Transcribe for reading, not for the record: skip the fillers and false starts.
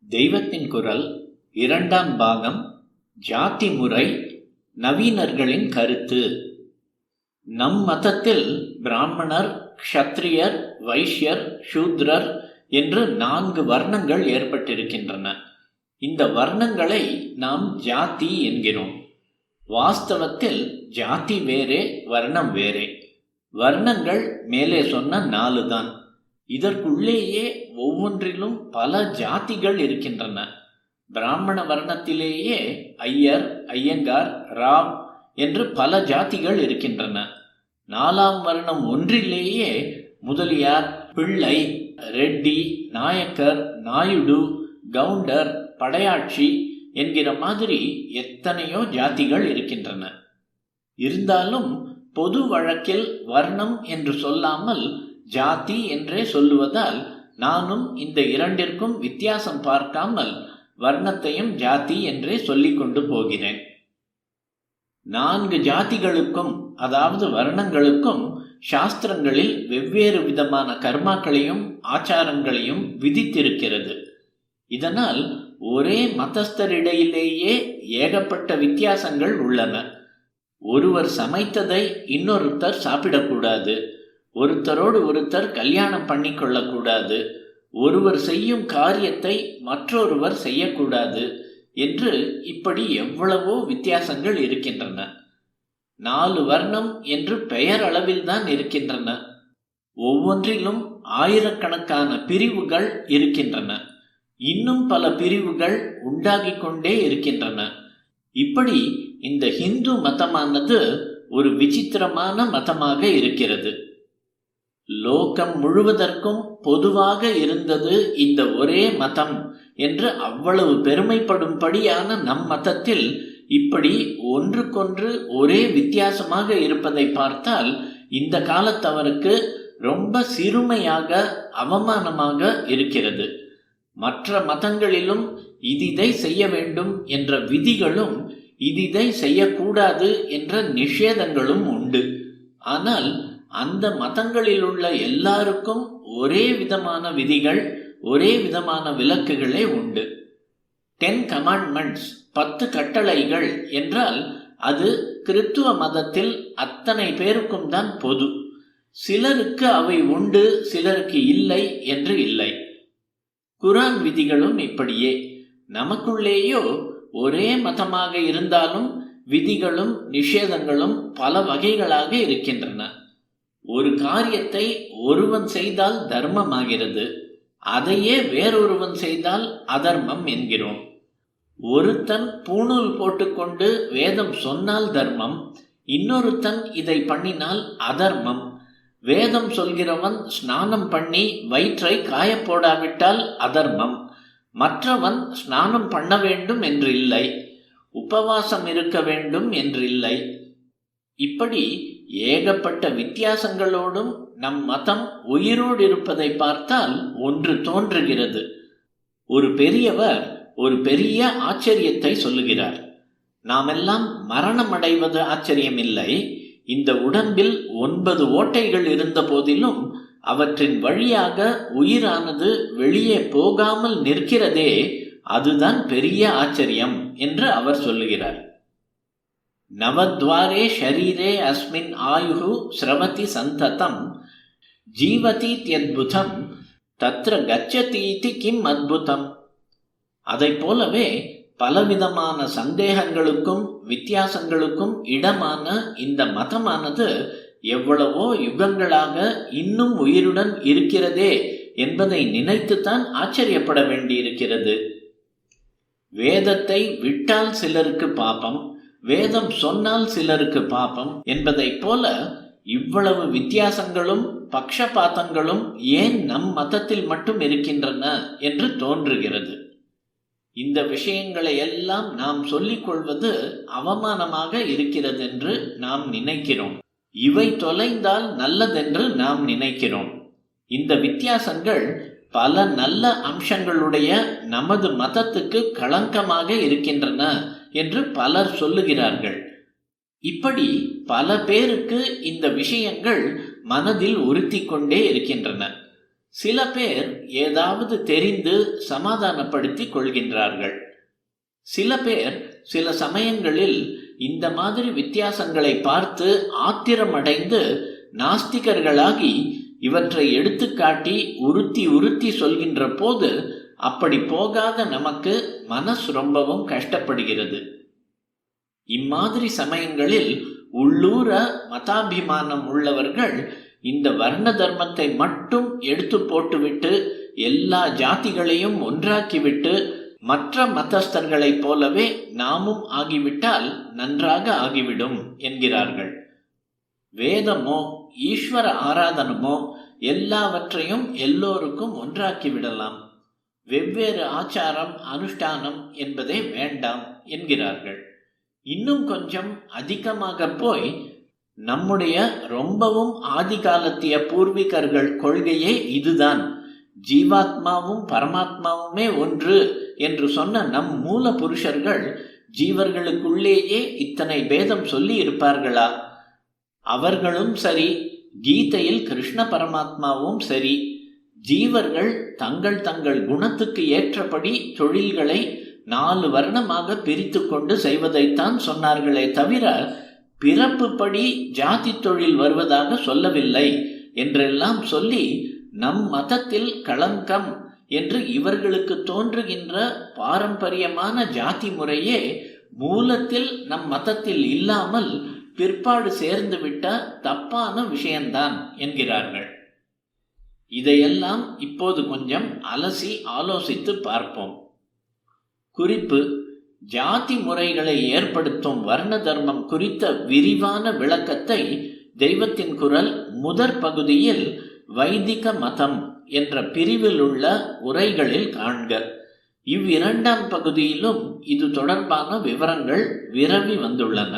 தெய்வத்தின் குரல் இரண்டாம் பாகம். ஜாதி முறை, நவீனர்களின் கருத்து. நம் மதத்தில் பிராமணர், க்ஷத்ரியர், வைஷ்யர், சூத்ரர் என்று 4 வர்ணங்கள் ஏற்பட்டிருக்கின்றன. இந்த வர்ணங்களை நாம் ஜாதி என்கிறோம். வாஸ்தவத்தில் ஜாதி வேறே, வர்ணம் வேறே. வர்ணங்கள் மேலே சொன்ன 4 தான். இதற்குள்ளேயே ஒவ்வொன்றிலும் பல ஜாதிகள் இருக்கின்றன. பிராமண வர்ணத்திலேயே ஐயர், ஐயங்கார், ராவ் என்று பல ஜாதிகள் இருக்கின்றன. 4ஆம் வர்ணம் ஒன்றிலேயே முதலியார், பிள்ளை, ரெட்டி, நாயக்கர், நாயுடு, கவுண்டர், படையாட்சி என்கிற மாதிரி எத்தனையோ ஜாதிகள் இருக்கின்றன. இருந்தாலும் பொது வழக்கில் வர்ணம் என்று சொல்லாமல் ஜாதி என்றே சொல்லுவதால் நானும் இந்த இரண்டிற்கும் வித்தியாசம் பார்க்காமல் வர்ணத்தையும் ஜாதி என்றே சொல்லிக் கொண்டு போகிறேன். 4 ஜாதிகளுக்கும், அதாவது வர்ணங்களுக்கும் சாஸ்திரங்களில் வெவ்வேறு விதமான கர்மாக்களையும் ஆச்சாரங்களையும் விதித்திருக்கிறது. இதனால் ஒரே மதஸ்தரிடையிலேயே ஏகப்பட்ட வித்தியாசங்கள் உள்ளன. ஒருவர் சமைத்ததை இன்னொருத்தர் சாப்பிடக்கூடாது, ஒருத்தரோடு ஒருத்தர் கல்யாணம் பண்ணி கொள்ளக்கூடாது, ஒருவர் செய்யும் காரியத்தை மற்றொருவர் செய்யக்கூடாது என்று இப்படி எவ்வளவோ வித்தியாசங்கள் இருக்கின்றன. 4 வர்ணம் என்று பெயர் அளவில்தான் இருக்கின்றன. ஒவ்வொன்றிலும் ஆயிரக்கணக்கான பிரிவுகள் இருக்கின்றன. இன்னும் பல பிரிவுகள் உண்டாகிக் கொண்டே இருக்கின்றன. இப்படி இந்த ஹிந்து மதமானது ஒரு விசித்திரமான மதமாக இருக்கிறது. லோகம் முழுவதற்கும் பொதுவாக இருந்தது இந்த ஒரே மதம் என்று அவ்வளவு பெருமைப்படும்படியான நம் மதத்தில் இப்படி ஒன்றுக்கொன்று ஒரே வித்தியாசமாக இருப்பதை பார்த்தால் இந்த காலத்தவருக்கு ரொம்ப சிறுமையாக, அவமானமாக இருக்கிறது. மற்ற மதங்களிலும் இதை செய்ய வேண்டும் என்ற விதிகளும் இதை செய்யக்கூடாது என்ற நிஷேதங்களும் உண்டு. ஆனால் அந்த மதங்களில் உள்ள எல்லாருக்கும் ஒரே விதமான விதிகள், ஒரே விதமான விலக்குகளே உண்டு. 10 கமாண்ட்மெண்ட்ஸ், 10 கட்டளைகள் என்றால் அது கிறித்துவ மதத்தில் அத்தனை பேருக்கும் தான் பொது. சிலருக்கு அவை உண்டு, சிலருக்கு இல்லை என்று இல்லை. குரான் விதிகளும் இப்படியே. நமக்குள்ளேயோ ஒரே மதமாக இருந்தாலும் விதிகளும் நிஷேதங்களும் பல வகைகளாக இருக்கின்றன. ஒரு காரியத்தை ஒருவன் செய்தால் தர்மமாகிறது, அதையே வேறொருவன் செய்தால் அதர்மம் என்கிறோம். ஒருத்தன் பூணூல் போட்டுக்கொண்டு வேதம் சொன்னால் தர்மம், இன்னொருத்தன் இதை பண்ணினால் அதர்மம். வேதம் சொல்கிறவன் ஸ்நானம் பண்ணி வயிற்றை காயப்போடாவிட்டால் அதர்மம், மற்றவன் ஸ்நானம் பண்ண வேண்டும் என்று இல்லை, உபவாசம் இருக்க வேண்டும் என்று இல்லை. இப்படி ஏகப்பட்ட வித்தியாசங்களோடும் நம் மதம் உயிரோடு இருப்பதை பார்த்தால் ஒன்று தோன்றுகிறது. ஒரு பெரியவர் ஒரு பெரிய ஆச்சரியத்தை சொல்லுகிறார். நாமெல்லாம் மரணம் அடைவது ஆச்சரியமில்லை. இந்த உடம்பில் 9 ஓட்டைகள் இருந்த போதிலும் அவற்றின் வழியாக உயிரானது வெளியே போகாமல் நிற்கிறதே, அதுதான் பெரிய ஆச்சரியம் என்று அவர் சொல்லுகிறார். நவத்வாரே ஷரீரே அஸ்மின் ஆயுஹு ஸ்ரவதி சந்ததம் ஜீவதீத்யத்புதம் தத்ர கச்சதீதி கிம் அத்புதம். அதை போலவே பலவிதமான சந்தேகங்களுக்கும் வித்தியாசங்களுக்கும் இடமான இந்த மதமானது எவ்வளவோ யுகங்களாக இன்னும் உயிருடன் இருக்கிறதே என்பதை நினைத்துத்தான் ஆச்சரியப்பட வேண்டியிருக்கிறது. வேதத்தை விட்டால் சிலருக்கு பாபம், வேதம் சொன்னால் சிலருக்கு பாபம் என்பதைப் போல இவ்வளவு வித்தியாசங்களும் பக்ஷபாதங்களும் ஏன் நம் மதத்தில் மட்டும் இருக்கின்றன என்று தோன்றுகிறது. இந்த விஷயங்களை எல்லாம் நாம் சொல்லிக் கொள்வது அவமானமாக இருக்கிறது என்று நாம் நினைக்கிறோம். இவை தொலைந்தால் நல்லதென்று நாம் நினைக்கிறோம். இந்த வித்தியாசங்கள் பல நல்ல அம்சங்களுடைய நமது மதத்துக்கு களங்கமாக இருக்கின்றன என்று பலர் சொல்லுகிறார்கள். இப்படி பல பேருக்கு இந்த விஷயங்கள் மனதில் உறுத்தி கொண்டே இருக்கின்றன. சில பேர் ஏதாவது தெரிந்து சமாதானப்படுத்திக் கொள்கின்றார்கள். சில பேர் சில சமயங்களில் இந்த மாதிரி வித்தியாசங்களை பார்த்து ஆத்திரமடைந்து நாஸ்திகர்களாகி இவற்றை எடுத்துக்காட்டி உறுத்தி உறுத்தி சொல்கின்ற போது அப்படி போகாத நமக்கு மனசு ரொம்பவும் கஷ்டப்படுகிறது. இம்மாதிரி சமயங்களில் உள்ளூர மதாபிமானம் உள்ளவர்கள் இந்த வர்ண தர்மத்தை மட்டும் எடுத்து போட்டுவிட்டு எல்லா ஜாதிகளையும் ஒன்றாக்கிவிட்டு மற்ற மதஸ்தர்களைப் போலவே நாமும் ஆகிவிட்டால் நன்றாக ஆகிவிடும் என்கிறார்கள். வேதமோ ஈஸ்வர ஆராதனமோ எல்லாவற்றையும் எல்லோருக்கும் ஒன்றாக்கிவிடலாம். வெவ்வேறு ஆச்சாரம் அனுஷ்டானம் என்பதே வேண்டாம் என்கிறார்கள். இன்னும் கொஞ்சம் அதிகமாக போய் நம்முடைய ரொம்பவும் ஆதிகாலத்திய பூர்வீகர்கள் கொள்கையே இதுதான், ஜீவாத்மாவும் பரமாத்மாவுமே ஒன்று என்று சொன்ன நம் மூல புருஷர்கள் ஜீவர்களுக்குள்ளேயே இத்தனை பேதம் சொல்லி இருப்பார்களா? அவர்களும் சரி, கீதையில் கிருஷ்ண பரமாத்மாவும் சரி, ஜீவர்கள் தங்கள் தங்கள் குணத்துக்கு ஏற்றபடி தொழில்களை 4 வர்ணமாக பிரித்து கொண்டு செய்வதைத்தான் சொன்னார்களே தவிர பிறப்புப்படி ஜாதி தொழில் வருவதாக சொல்லவில்லை என்றெல்லாம் சொல்லி நம் மதத்தில் களங்கம் என்று இவர்களுக்கு தோன்றுகின்ற பாரம்பரியமான ஜாதி முறையே மூலத்தில் நம் மதத்தில் இல்லாமல் பிற்பாடு சேர்ந்துவிட்ட தப்பான விஷயம்தான் என்கிறார்கள். இதையெல்லாம் இப்போது கொஞ்சம் அலசி ஆலோசித்து பார்ப்போம். குறிப்பு: ஜாதி முறைகளை ஏற்படுத்தும் வர்ண தர்மம் குறித்த விரிவான விளக்கத்தை தெய்வத்தின் குரல் முதற் பகுதியில் வைதிக மதம் என்ற பிரிவில் உள்ள உரைகளில் காண்க. இவ்விரண்டாம் பகுதியிலும் இது தொடர்பான விவரங்கள் விரவி வந்துள்ளன.